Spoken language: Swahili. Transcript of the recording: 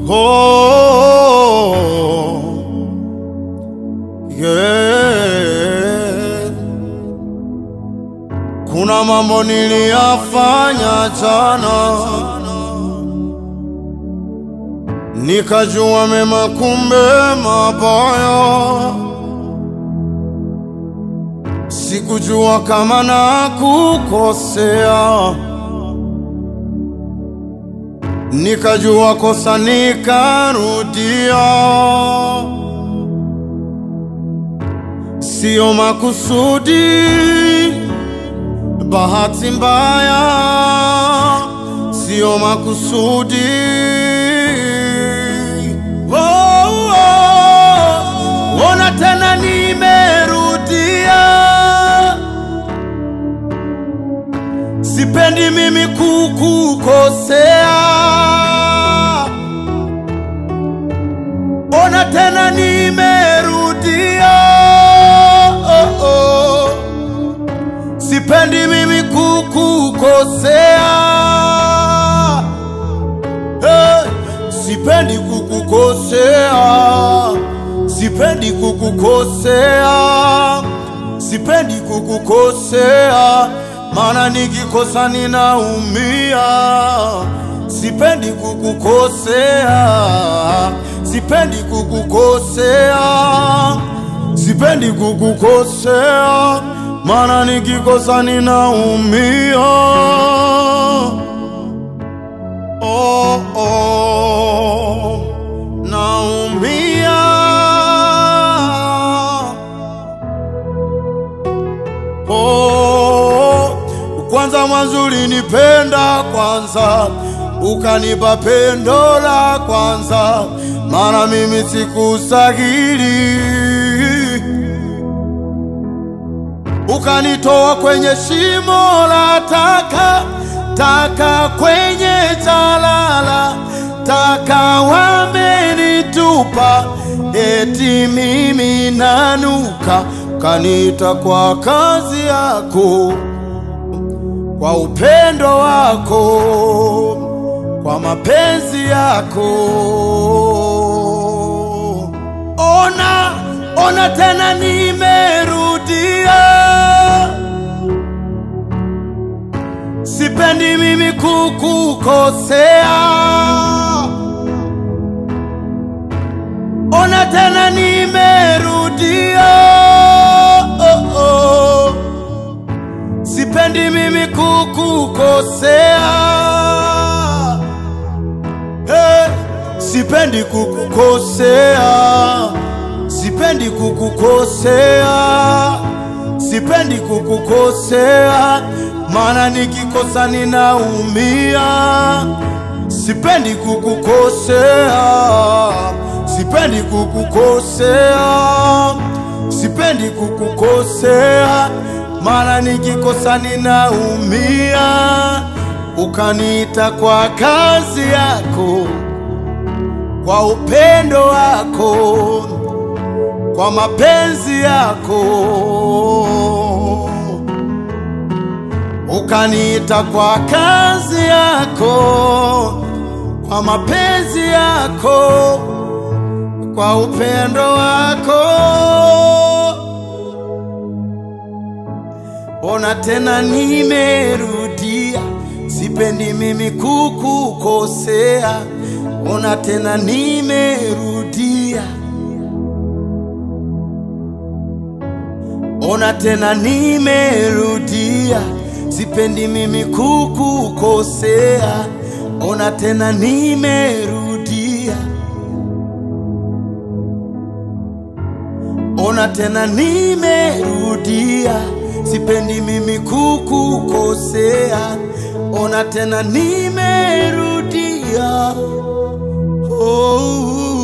Oh, yeah. Kuna mambo niliyafanya jana, nikajua mema kumbe mabaya. Sikujua kama nakukosea, nikajua kosa nikarudia. Sio makusudi, bahati mbaya. Sio makusudi. Oh, oh, ona tena nimerudia. Sipendi mimi kukukosea. Ona tena nimerudia. Oh, oh. Sipendi mimi kukukosea. Hey. Sipendi kukukosea. Sipendi kukukosea. Sipendi kukukosea. Mana nikikosa ninaumia. Sipendi kukukosea. Sipendi kukukosea. Sipendi kukukosea. Mana nikikosa ninaumia. Oh, oh, naumia. Oh, kwanza mwanzo ulinipenda kwanza, ukanipa pendo la kwanza. Maana mimi sikustahili. Ukanitoa kwenye shimo la taka kwenye jalala. Taka wamenitupa, eti mimi nanuka. Ukanita kwa kazi yako, kwa upendo wako, kwa mapenzi yako. Ona tena nimerudia. Sipendi mimi kukukosea. Ona tena nimerudia. Oh, oh. Sipendi mimi kukukosea. Hey. Sipendi kukukosea. Sipendi kukukosea. Sipendi kukukosea. Mana nikikosa ninaumia. Sipendi kukukosea. Sipendi kukukosea. Sipendi kukukosea. Mana nikikosa ninaumia. Ukaniita kwa kazi yako, kwa upendo wako, kwa mapenzi yako. Ukaniita kwa kazi yako, kwa mapenzi yako, kwa upendo wako. Ona tena nimerudia. Sipendi mimi kukukosea. Ona tena nimerudia. Ona tena nimerudia. Sipendi mimi kukukosea. Ona tena nimerudia. Ona tena nimerudia. Sipendi mimi kukukosea. Ona tena nimerudia. Oh.